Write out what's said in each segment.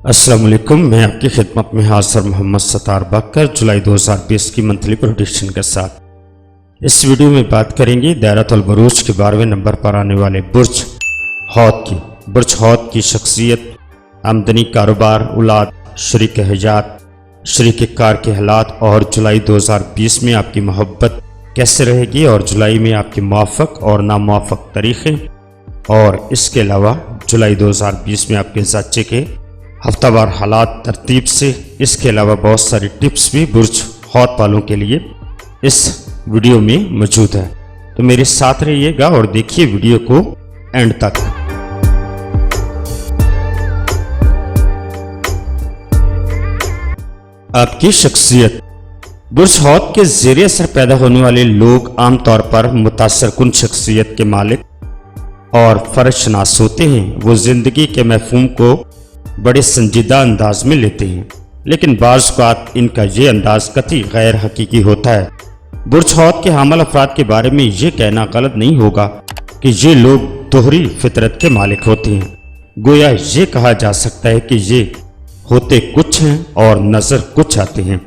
अस्सलाम वालेकुम, मैं आपकी खिदमत में हाजिर मोहम्मद सत्तार बकर जुलाई 2020 की मंथली प्रेडिक्शन के साथ। इस वीडियो में बात करेंगे दायरतुल बुरूज के 12वें नंबर पर आने वाले बुर्ज हौत की। बुर्ज हौत की शख्सियत, आमदनी, कारोबार, औलाद, शरीक हयात, शरीक कार के हालात और जुलाई 2020 में आपकी मोहब्बत कैसे रहेगी और जुलाई में आपके मुआफ़क़ और नामुआफ़क़ तरीक़े, और इसके अलावा जुलाई 2020 में आपके ज़ाचे के हफ्तावार हालात तरतीब से, इसके अलावा बहुत सारी टिप्स भी बुर्ज हौत वालों के लिए इस वीडियो में मौजूद है। तो मेरे साथ रहिएगा और देखिए वीडियो को एंड तक। आपकी शख्सियत। बुर्ज हौत के ज़ेरे असर पैदा होने वाले लोग आमतौर पर मुतासरकुन शख्सियत के मालिक और फ़र्ज़शनास होते हैं। वो ज़िंदगी के मफ़हूम को बड़े संजीदा अंदाज में लेते हैं, लेकिन बाज़ औक़ात इनका ये अंदाज़ कतई गैर हकीकी होता है। बुर्ज हौत के हामिल अफराद के बारे में ये कहना गलत नहीं होगा कि ये लोग दोहरी फितरत के मालिक होते हैं। गोया ये कहा जा सकता है कि ये होते कुछ हैं और नज़र कुछ आते हैं।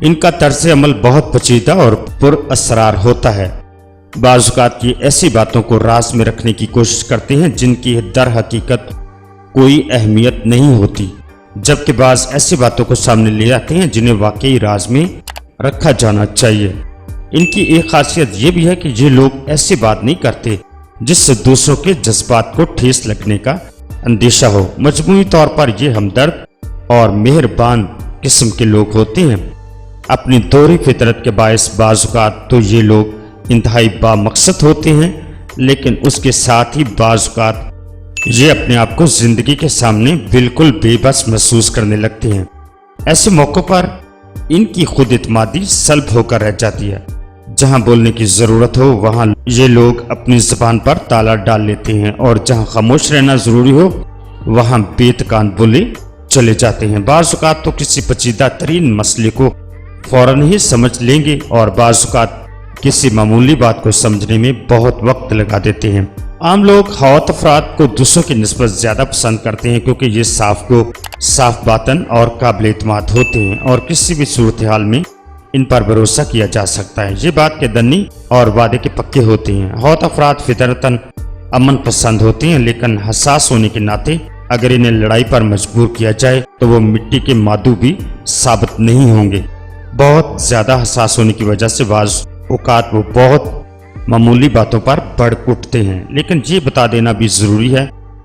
इनका तर्ज़ अमल बहुत पेचीदा और पुरअसरार होता है। बाज़ औक़ात की ऐसी बातों को राज में रखने की कोशिश करते हैं जिनकी दर हकीकत कोई अहमियत नहीं होती, जबकि बाज़ ऐसी बातों को सामने ले आते हैं जिन्हें वाकई राज में रखा जाना चाहिए। इनकी एक खासियत यह भी है कि ये लोग ऐसी बात नहीं करते जिससे दूसरों के जज्बात को ठेस लगने का अंदेशा हो। मजमूई तौर पर ये हमदर्द और मेहरबान किस्म के लोग होते हैं। अपनी दोहरी फितरत के बायस बाज़ औक़ात तो ये लोग इंतहाई बामकसद होते हैं, लेकिन उसके साथ ही बाज़ औक़ात ये अपने आप को जिंदगी के सामने बिल्कुल बेबस महसूस करने लगते हैं। ऐसे मौक़ों पर इनकी खुद इत्मादी सल्ब होकर रह जाती है। जहां बोलने की ज़रूरत हो वहां ये लोग अपनी ज़बान पर ताला डाल लेते हैं, और जहां खामोश रहना ज़रूरी हो वहां बेतकान बोले चले जाते हैं। बाज़ औक़ात तो किसी पेचीदा तरीन मसले को फ़ौरन ही समझ लेंगे और बाज़ औक़ात किसी मामूली बात को समझने में बहुत वक्त लगा देते हैं। आम लोग हौत अफराद को दूसरों की निस्बत ज़्यादा पसंद करते हैं क्योंकि ये साफ बातन और काबिल एतमाद होते हैं और किसी भी सूरत हाल में इन पर भरोसा किया जा सकता है। ये बात के दन्नी और वादे के पक्के होते हैं। हौत अफराद फितरतन अमन पसंद होते हैं, लेकिन हसास होने के नाते अगर इन्हें लड़ाई पर मजबूर किया जाए तो वो मिट्टी के मादू भी साबित नहीं होंगे। बहुत ज़्यादा हसास होने की वजह से बाज़ औक़ात वो बहुत मामूली बातों पर भड़क उठते हैं, लेकिन ये बता देना भी ज़रूरी है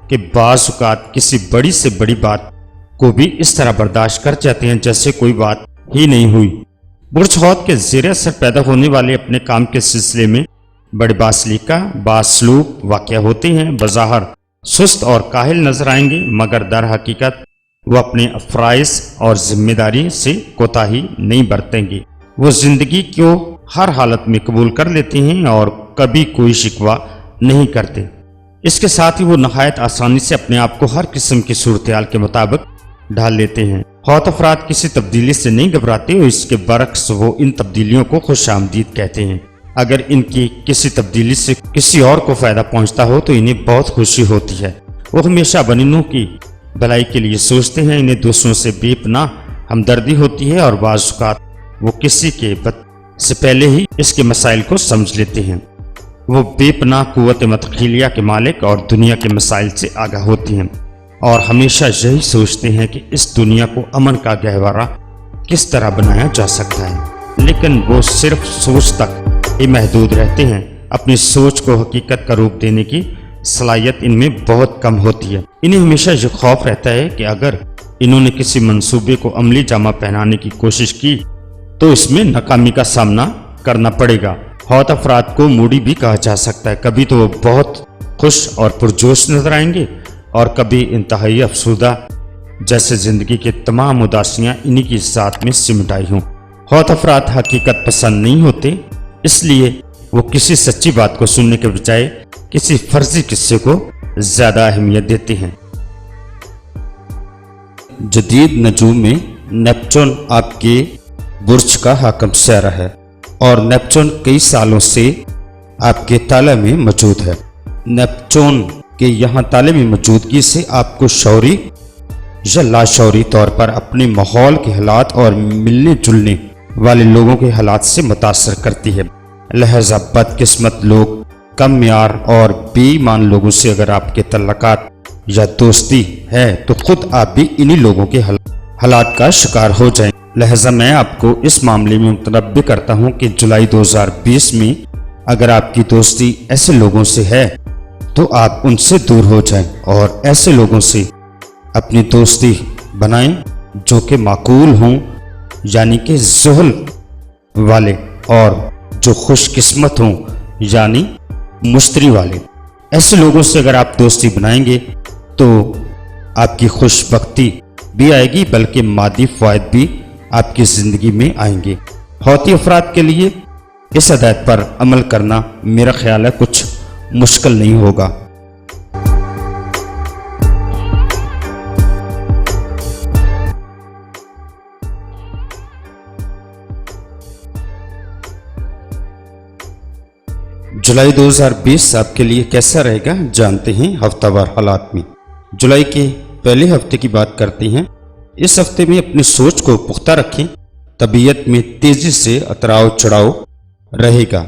कि बाज़ औक़ात किसी बड़ी से बड़ी बात को भी इस तरह बर्दाश्त कर जाते हैं जैसे कोई बात ही नहीं हुई। बुर्ज हौत के ज़ेरे असर पैदा होने वाले अपने काम के सिलसिले में बड़े बासलीका बासलूब वाक़या होते हैं। बज़ाहिर सुस्त और काहिल नजर आएंगे, मगर दर हकीकत वो अपने अफ़राइज़ और जिम्मेदारी से कोताही नहीं बरतेंगे। वो ज़िंदगी को हर हालत में कबूल कर लेते हैं और कभी कोई शिकवा नहीं करते। इसके साथ ही वो नहायत आसानी से अपने आप को हर किस्म की सूरत हाल के मुताबिक ढाल लेते हैं। हौत अफराद किसी तब्दीली से नहीं घबराते और इसके बरक्स वो इन तब्दीलियों को खुशामदीद कहते हैं। अगर इनकी किसी तब्दीली से किसी और को फ़ायदा पहुँचता हो तो इन्हें बहुत खुशी होती है। वो हमेशा बनिनों की भलाई के लिए सोचते हैं। इन्हें दूसरों से बेपनाह हमदर्दी होती है और बाज़ औक़ात वो किसी के से पहले ही इसके मसाइल को समझ लेते हैं। वो बेपनाह कुव्वत मतखिलिया के मालिक और दुनिया के मसाइल से आगाह होते हैं और हमेशा यही सोचते हैं कि इस दुनिया को अमन का गहवारा किस तरह बनाया जा सकता है, लेकिन वो सिर्फ सोच तक ही महदूद रहते हैं। अपनी सोच को हकीकत का रूप देने की सलाहियत इनमें बहुत कम होती है। इन्हें हमेशा ये खौफ रहता है कि अगर इन्होंने किसी मंसूबे को अमली जामा पहनाने की कोशिश की तो इसमें नाकामी का सामना करना पड़ेगा। हौत अफराद को मूडी भी कहा जा सकता है। कभी तो वो बहुत खुश और पुरजोश नजर आएंगे और कभी इंतहाई अफसुदा, जैसे जिंदगी के तमाम उदासियां इन्हीं की ज़ात में सिमट आई हों। हौत अफराद हकीकत पसंद नहीं होते, इसलिए वो किसी सच्ची बात को सुनने के बजाय किसी फर्जी किस्से को ज़्यादा अहमियत देते हैं। जदीद नजूम में नेपच्यून आपके बुर्ज का हाकम सयारा है और नेपच्यून कई सालों से आपके ताले में मौजूद है। नेपच्यून कि यहाँ ताले में मौजूदगी से आपको शौरी یا لاشعوری طور پر اپنے ماحول کے حالات اور ملنے جلنے والے لوگوں کے حالات سے متاثر کرتی ہے۔ لہذا بدقسمت لوگ، کم معیار اور بے ایمان لوگوں سے اگر آپ کے تعلقات یا دوستی ہے تو خود آپ بھی انہی لوگوں کے حالات کا شکار ہو جائیں۔ لہذا میں آپ کو اس معاملے میں متنبہ کرتا ہوں کہ جولائی 2020 میں اگر آپ کی دوستی ایسے لوگوں سے ہے تو آپ ان سے دور ہو جائیں اور ایسے لوگوں سے اپنی دوستی بنائیں جو کہ معقول ہوں، یعنی کہ ذہن والے، اور جو خوش قسمت ہوں یعنی مشتری والے۔ ایسے لوگوں سے اگر آپ دوستی بنائیں گے تو آپ کی خوش بختی بھی آئے گی، بلکہ مادی فوائد بھی آپ کی زندگی میں آئیں گے۔ حوثی افراد کے لیے اس ہدایت پر عمل کرنا میرا خیال ہے کچھ مشکل نہیں ہوگا۔ جولائی 2020 آپ کے لیے کیسا رہے گا جانتے ہیں ہفتہ وار حالات میں۔ جولائی کے پہلے ہفتے کی بات کرتے ہیں۔ اس ہفتے میں اپنی سوچ کو پختہ رکھیں، طبیعت میں تیزی سے اتراؤ چڑھاؤ رہے گا۔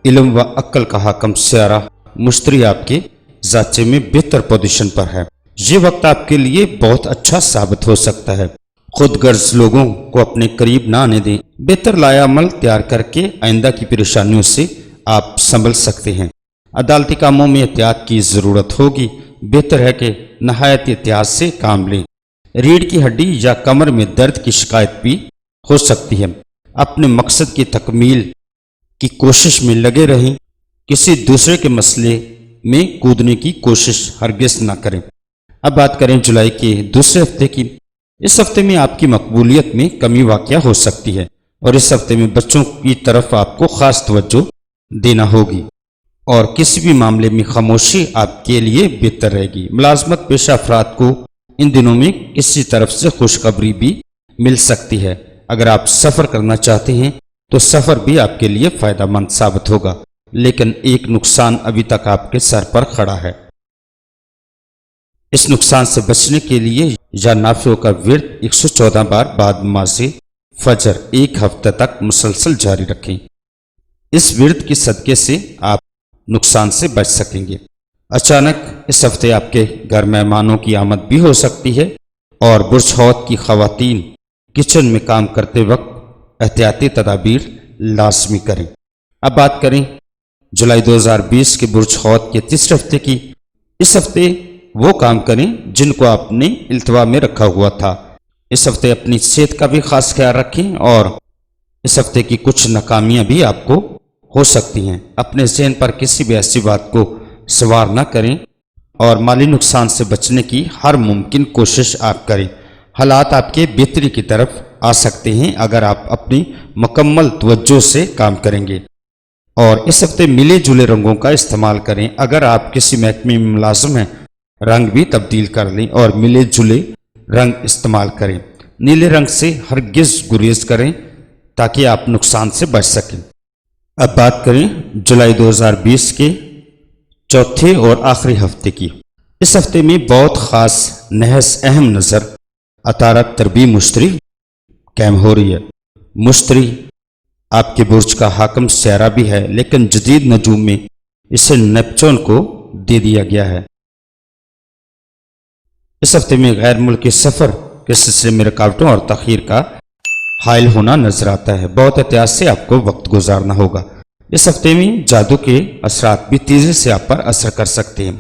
علم و عقل کا حاکم سیارہ مشتری آپ کے ذاچے میں بہتر پوزیشن پر ہے۔ یہ وقت آپ کے لیے بہت اچھا ثابت ہو سکتا ہے۔ خود غرض لوگوں کو اپنے قریب نہ آنے دیں، بہتر لایا عمل تیار کر کے آئندہ کی پریشانیوں سے آپ سنبھل سکتے ہیں۔ عدالتی کاموں میں احتیاط کی ضرورت ہوگی، بہتر ہے کہ نہایت احتیاط سے کام لیں۔ ریڑھ کی ہڈی یا کمر میں درد کی شکایت بھی ہو سکتی ہے۔ اپنے مقصد کی تکمیل کی کوشش میں لگے رہیں، کسی دوسرے کے مسئلے میں کودنے کی کوشش ہرگز نہ کریں۔ اب بات کریں جولائی کے دوسرے ہفتے کی۔ اس ہفتے میں آپ کی مقبولیت میں کمی واقع ہو سکتی ہے اور اس ہفتے میں بچوں کی طرف آپ کو خاص توجہ دینا ہوگی اور کسی بھی معاملے میں خاموشی آپ کے لیے بہتر رہے گی۔ ملازمت پیشہ افراد کو ان دنوں میں کسی طرف سے خوشخبری بھی مل سکتی ہے۔ اگر آپ سفر کرنا چاہتے ہیں تو سفر بھی آپ کے لیے فائدہ مند ثابت ہوگا، لیکن ایک نقصان ابھی تک آپ کے سر پر کھڑا ہے۔ اس نقصان سے بچنے کے لیے یا نافعوں کا ورد 114 بار بعد نماز فجر ایک ہفتہ تک مسلسل جاری رکھیں۔ اس ورد کے صدقے سے آپ نقصان سے بچ سکیں گے۔ اچانک اس ہفتے آپ کے گھر مہمانوں کی آمد بھی ہو سکتی ہے اور برج حوت کی خواتین کچن میں کام کرتے وقت احتیاطی تدابیر لازمی کریں۔ اب بات کریں جولائی 2020 کے برج حوت کے تیسرے ہفتے کی۔ اس ہفتے وہ کام کریں جن کو آپ نے التوا میں رکھا ہوا تھا۔ اس ہفتے اپنی صحت کا بھی خاص خیال رکھیں اور اس ہفتے کی کچھ ناکامیاں بھی آپ کو ہو سکتی ہیں۔ اپنے ذہن پر کسی بھی ایسی بات کو سوار نہ کریں اور مالی نقصان سے بچنے کی ہر ممکن کوشش آپ کریں۔ حالات آپ کے بہتری کی طرف آ سکتے ہیں اگر آپ اپنی مکمل توجہ سے کام کریں گے۔ اور اس ہفتے ملے جلے رنگوں کا استعمال کریں۔ اگر آپ کسی محکمے میں ملازم ہیں، رنگ بھی تبدیل کر لیں اور ملے جلے رنگ استعمال کریں۔ نیلے رنگ سے ہرگز گریز کریں تاکہ آپ نقصان سے بچ سکیں۔ اب بات کریں جولائی 2020 کے چوتھے اور آخری ہفتے کی۔ اس ہفتے میں بہت خاص نحس اہم نظر عطارد تربی مشتری قائم ہو رہی ہے۔ مشتری آپ کے برج کا حاکم سیارہ بھی ہے، لیکن جدید نجوم میں اسے نیپچون کو دے دیا گیا ہے۔ اس ہفتے میں غیر ملکی سفر کے سلسلے میں رکاوٹوں اور تاخیر کا حائل ہونا نظر آتا ہے۔ بہت احتیاط سے آپ کو وقت گزارنا ہوگا۔ اس ہفتے میں جادو کے اثرات بھی تیزی سے آپ پر اثر کر سکتے ہیں۔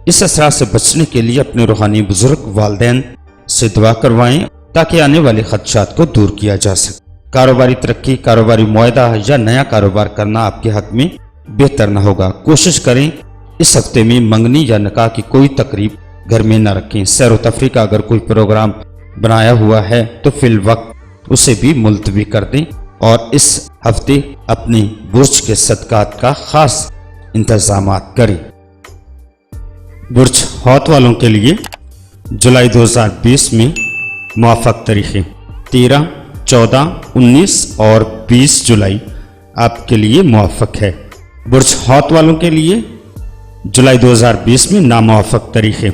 اس اثرات سے بچنے کے لیے اپنے روحانی بزرگ والدین سے دعا کروائیں تاکہ آنے والے خدشات کو دور کیا جا سکے۔ کاروباری ترقی، کاروباری معاہدہ یا نیا کاروبار کرنا آپ کے حق میں بہتر نہ ہوگا۔ کوشش کریں اس ہفتے میں منگنی یا نکاح کی کوئی تقریب گھر میں نہ رکھیں۔ سیر و تفریح کا اگر کوئی پروگرام بنایا ہوا ہے تو فی الوقت اسے بھی ملتوی کر دیں اور اس ہفتے اپنی برج کے صدقات کا خاص انتظامات کریں۔ برج حوت والوں کے لیے جولائی 2020 میں موافق تاریخیں 13، 14، 19 اور 20 جولائی آپ کے لیے موافق ہے۔ برج حوت والوں کے لیے جولائی 2020 میں ناموافق تاریخیں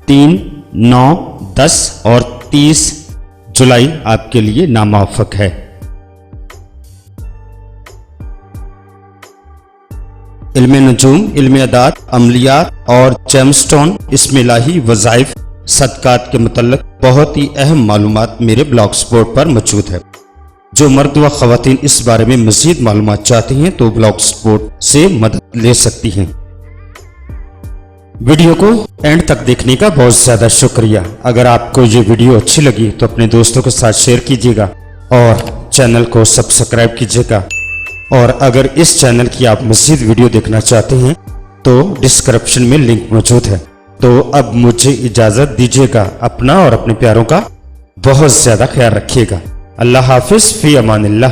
3، 9، 10 اور 30 जुलाई आपके लिए नामुवाफिक है। इल्म नजूम, इल्म अदात, अमलियात और जेमस्टोन इसमें इलाही वज़ाइफ सदकात के मुतल्लिक़ बहुत ही अहम मालूमात मेरे ब्लॉग स्पॉट पर मौजूद है। जो मर्द व ख़वातीन इस बारे में मज़ीद मालूमात चाहती हैं तो ब्लॉग स्पॉट से मदद ले सकती हैं। वीडियो को एंड तक देखने का बहुत ज़्यादा शुक्रिया। अगर आपको ये वीडियो अच्छी लगी तो अपने दोस्तों के साथ शेयर कीजिएगा और चैनल को सब्सक्राइब कीजिएगा। और अगर इस चैनल की आप मज़ीद वीडियो देखना चाहते हैं तो डिस्क्रिप्शन में लिंक मौजूद है। तो अब मुझे इजाज़त दीजिएगा। अपना और अपने प्यारों का बहुत ज़्यादा ख्याल रखिएगा। अल्लाह हाफिज़, फ़ी अमानिल्लाह।